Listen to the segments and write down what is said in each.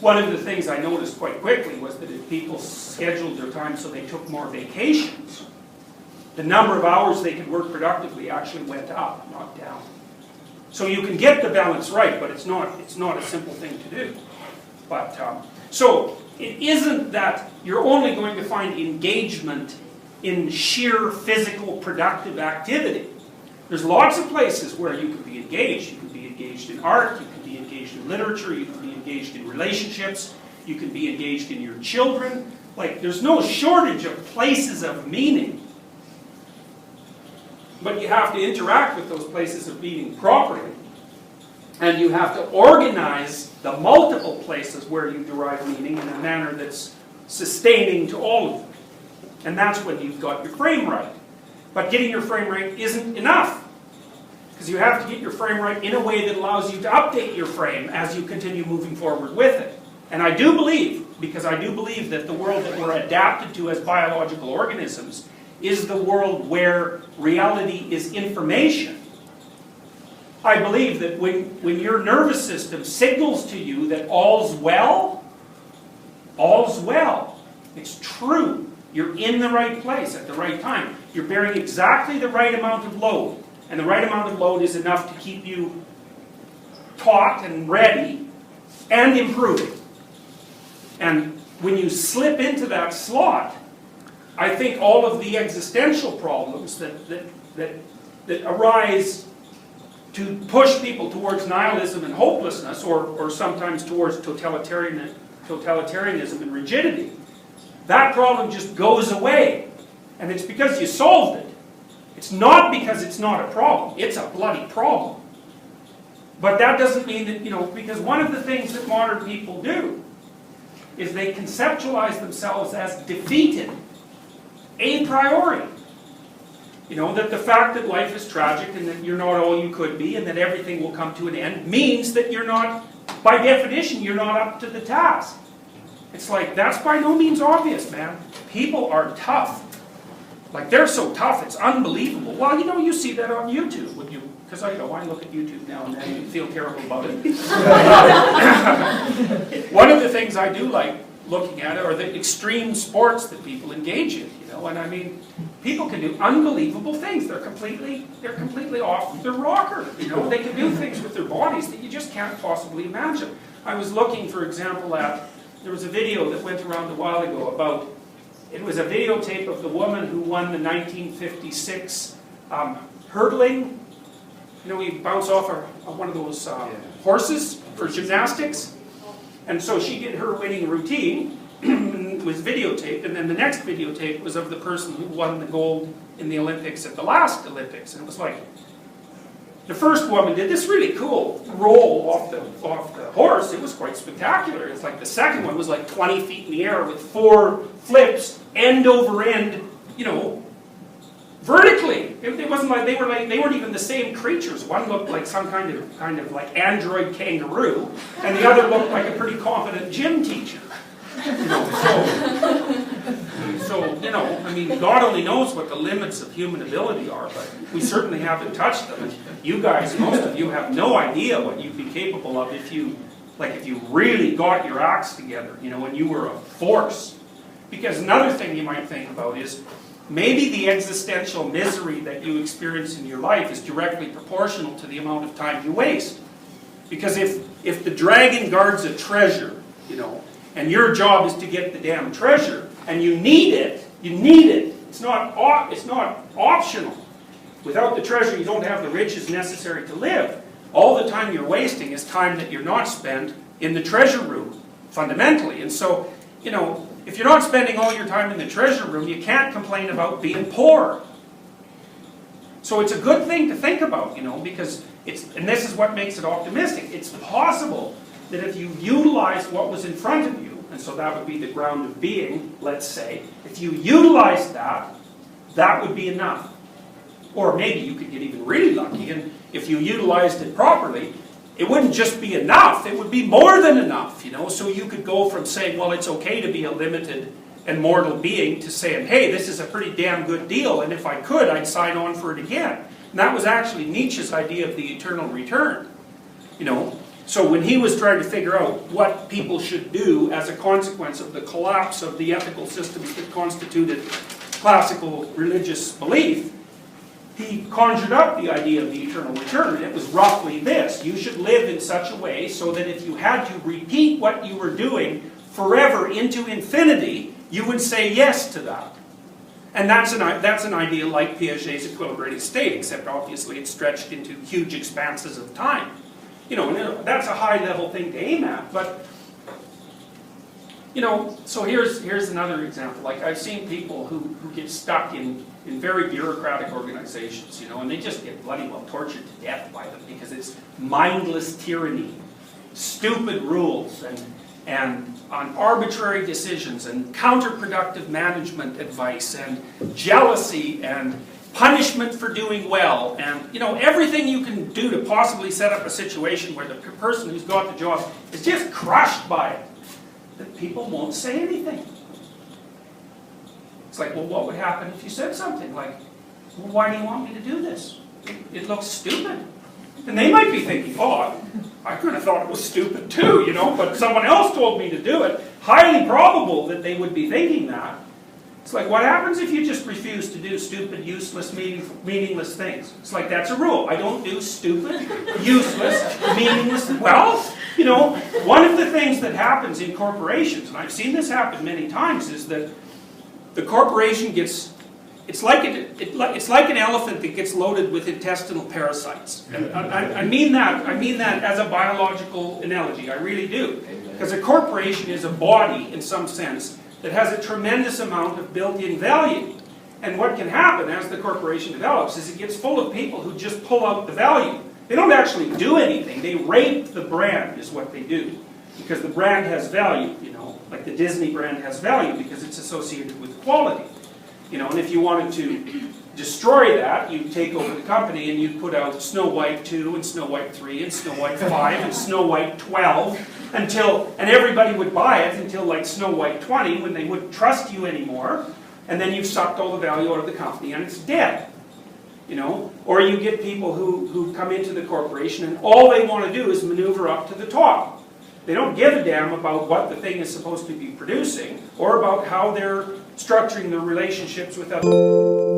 one of the things I noticed quite quickly was that if people scheduled their time so they took more vacations, the number of hours they could work productively actually went up, not down. So you can get the balance right, but it's not a simple thing to do. But so it isn't that you're only going to find engagement in sheer physical productive activity. There's lots of places where you can be engaged. You can be engaged in art, you can be engaged in literature, you can be engaged in relationships, you can be engaged in your children. Like, there's no shortage of places of meaning. But you have to interact with those places of meaning properly. And you have to organize the multiple places where you derive meaning in a manner that's sustaining to all of them. And that's when you've got your frame right. But getting your frame right isn't enough. Because you have to get your frame right in a way that allows you to update your frame as you continue moving forward with it. And I do believe, because I do believe that the world that we're adapted to as biological organisms is the world where reality is information. I believe that when your nervous system signals to you that all's well, it's true. You're in the right place at the right time. You're bearing exactly the right amount of load. And the right amount of load is enough to keep you taut and ready and improving. And when you slip into that slot, I think all of the existential problems that arise to push people towards nihilism and hopelessness, or sometimes towards totalitarianism and rigidity, that problem just goes away. And it's because you solved it. It's not because it's not a problem. It's a bloody problem. But that doesn't mean that, because one of the things that modern people do is they conceptualize themselves as defeated a priori. That the fact that life is tragic and that you're not all you could be and that everything will come to an end means that you're not, by definition, you're not up to the task. It's like, that's by no means obvious, man. People are tough. Like, they're so tough, it's unbelievable. Well, you see that on YouTube. Because I look at YouTube now and then and feel terrible about it. One of the things I do like looking at are the extreme sports that people engage in. And I mean, people can do unbelievable things. They're completely off their rocker. They can do things with their bodies that you just can't possibly imagine. I was looking, for example, at, there was a video that went around a while ago about, it was a videotape of the woman who won the 1956 hurdling. You bounce off one of those horses for gymnastics. And so she did her winning routine, was videotaped, and then the next videotape was of the person who won the gold in the Olympics at the last Olympics. And it was like, the first woman did this really cool roll off the horse. It was quite spectacular. It's like the second one was like 20 feet in the air with 4 flips, end over end, vertically. It wasn't like they weren't even the same creatures. One looked like some kind of like android kangaroo, and the other looked like a pretty competent gym teacher. I mean, God only knows what the limits of human ability are, but we certainly haven't touched them. And you guys, most of you, have no idea what you'd be capable of if you really got your acts together, and you were a force. Because another thing you might think about is, maybe the existential misery that you experience in your life is directly proportional to the amount of time you waste. Because if the dragon guards a treasure, and your job is to get the damn treasure, and you need it. It's not optional. Without the treasure, you don't have the riches necessary to live. All the time you're wasting is time that you're not spent in the treasure room, fundamentally. And so, if you're not spending all your time in the treasure room, you can't complain about being poor. So it's a good thing to think about, because and this is what makes it optimistic. It's possible that if you utilize what was in front of you, and so that would be the ground of being, let's say, if you utilize that, that would be enough. Or maybe you could get even really lucky, and if you utilized it properly, it wouldn't just be enough, it would be more than enough, So you could go from saying, well, it's okay to be a limited and mortal being, to saying, hey, this is a pretty damn good deal, and if I could, I'd sign on for it again. And that was actually Nietzsche's idea of the eternal return. So when he was trying to figure out what people should do as a consequence of the collapse of the ethical systems that constituted classical religious belief, he conjured up the idea of the eternal return, and it was roughly this: you should live in such a way so that if you had to repeat what you were doing forever into infinity, you would say yes to that. And that's an idea like Piaget's equilibrated state, except obviously it's stretched into huge expanses of time. You know, and that's a high-level thing to aim at, but you know, so here's another example. Like, I've seen people who get stuck in very bureaucratic organizations, you know, and they just get bloody well tortured to death by them because it's mindless tyranny, stupid rules, and on arbitrary decisions, and counterproductive management advice, and jealousy, and punishment for doing well, and you know, everything you can do to possibly set up a situation where the person who's got the job is just crushed by it. That people won't say anything. It's like, well, what would happen if you said something like, well, why do you want me to do this? It looks stupid. And they might be thinking, oh, I could have thought it was stupid too, you know, but someone else told me to do it. Highly probable that they would be thinking that. It's like, what happens if you just refuse to do stupid, useless, meaningless things? It's like, that's a rule. I don't do stupid, useless, meaningless. Well, you know, one of the things that happens in corporations, and I've seen this happen many times, is that the corporation gets, it's like an elephant that gets loaded with intestinal parasites. And I mean that as a biological analogy, I really do. Because a corporation is a body, in some sense, that has a tremendous amount of built-in value. And what can happen as the corporation develops is it gets full of people who just pull out the value. They don't actually do anything. They rape the brand is what they do. Because the brand has value, you know, like the Disney brand has value because it's associated with quality. You know, and if you wanted to destroy that, you take over the company and you put out Snow White 2 and Snow White 3 and Snow White 5 and Snow White 12 and everybody would buy it until like Snow White 20 when they wouldn't trust you anymore, and then you've sucked all the value out of the company and it's dead. You know, or you get people who come into the corporation and all they want to do is maneuver up to the top. They don't give a damn about what the thing is supposed to be producing or about how they're structuring their relationships with others.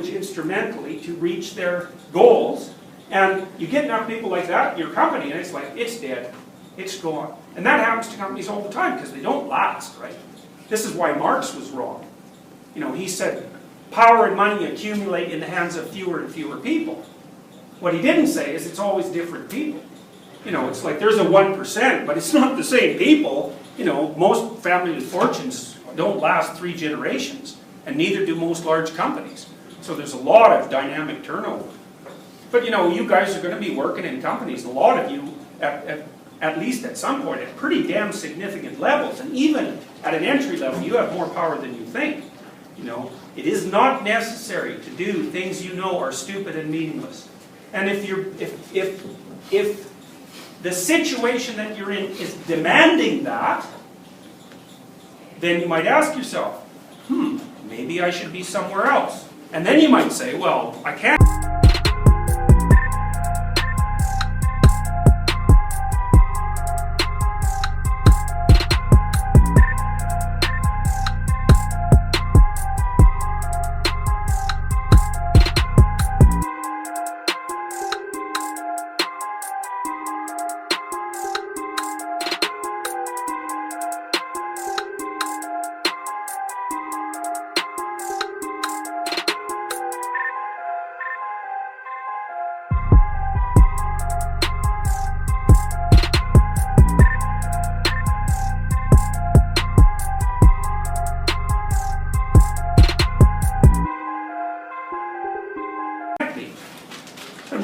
Instrumentally to reach their goals, and you get enough people like that in your company and it's like, it's dead, it's gone. And that happens to companies all the time because they don't last, right? This is why Marx was wrong. You know, he said power and money accumulate in the hands of fewer and fewer people. What he didn't say is it's always different people. You know, it's like there's a 1%, but it's not the same people. You know, most family fortunes don't last 3 generations, and neither do most large companies. So there's a lot of dynamic turnover. But you know, you guys are going to be working in companies, a lot of you, at least at some point, at pretty damn significant levels. And even at an entry level, you have more power than you think. You know, it is not necessary to do things you know are stupid and meaningless. And if the situation that you're in is demanding that, then you might ask yourself, maybe I should be somewhere else. And then you might say, well, I can't.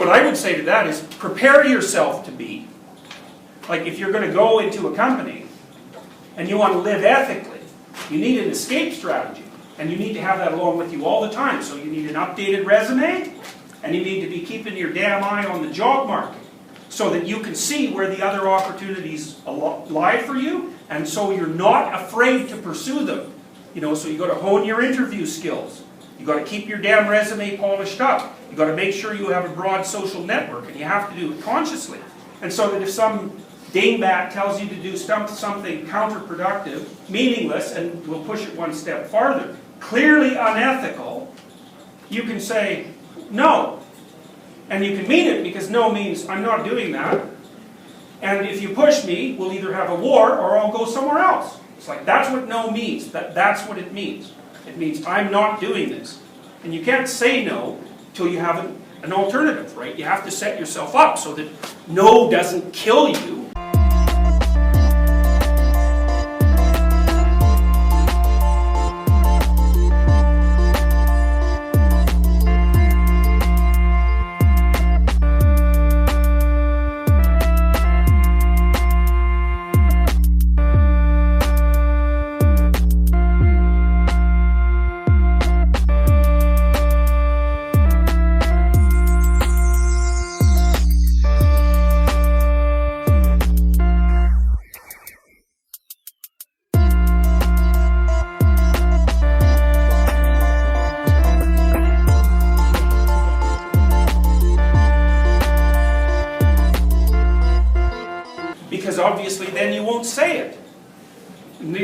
what I would say to that is prepare yourself to be. Like if you're going to go into a company and you want to live ethically, you need an escape strategy. And you need to have that along with you all the time. So you need an updated resume, and you need to be keeping your damn eye on the job market so that you can see where the other opportunities lie for you, and so you're not afraid to pursue them. You know, so you got to hone your interview skills. You got to keep your damn resume polished up. You got to make sure you have a broad social network, and you have to do it consciously. And so that if some dingbat tells you to do something counterproductive, meaningless, and we'll push it one step farther, clearly unethical, you can say no. And you can mean it, because no means I'm not doing that. And if you push me, we'll either have a war or I'll go somewhere else. It's like, that's what no means. That's what it means. It means I'm not doing this. And you can't say no till you have an alternative, right? You have to set yourself up so that no doesn't kill you. Because obviously then you won't say it. And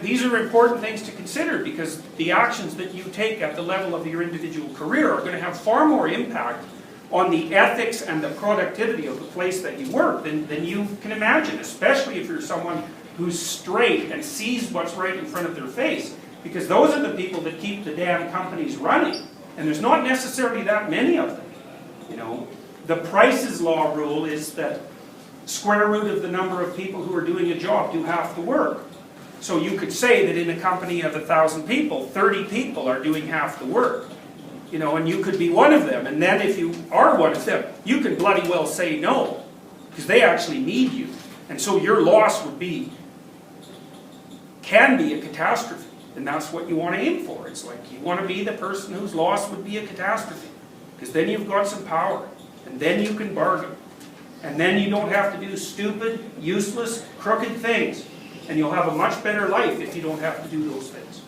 these are important things to consider, because the actions that you take at the level of your individual career are going to have far more impact on the ethics and the productivity of the place that you work than you can imagine, especially if you're someone who's straight and sees what's right in front of their face. Because those are the people that keep the damn companies running. And there's not necessarily that many of them. You know, the Price's Law rule is that square root of the number of people who are doing a job do half the work. So you could say that in a company of 1,000 people, 30 people are doing half the work. You know, and you could be one of them. And then if you are one of them, you can bloody well say no, because they actually need you. And so your loss can be a catastrophe. And that's what you want to aim for. It's like you want to be the person whose loss would be a catastrophe, because then you've got some power, and then you can bargain. And then you don't have to do stupid, useless, crooked things. And you'll have a much better life if you don't have to do those things.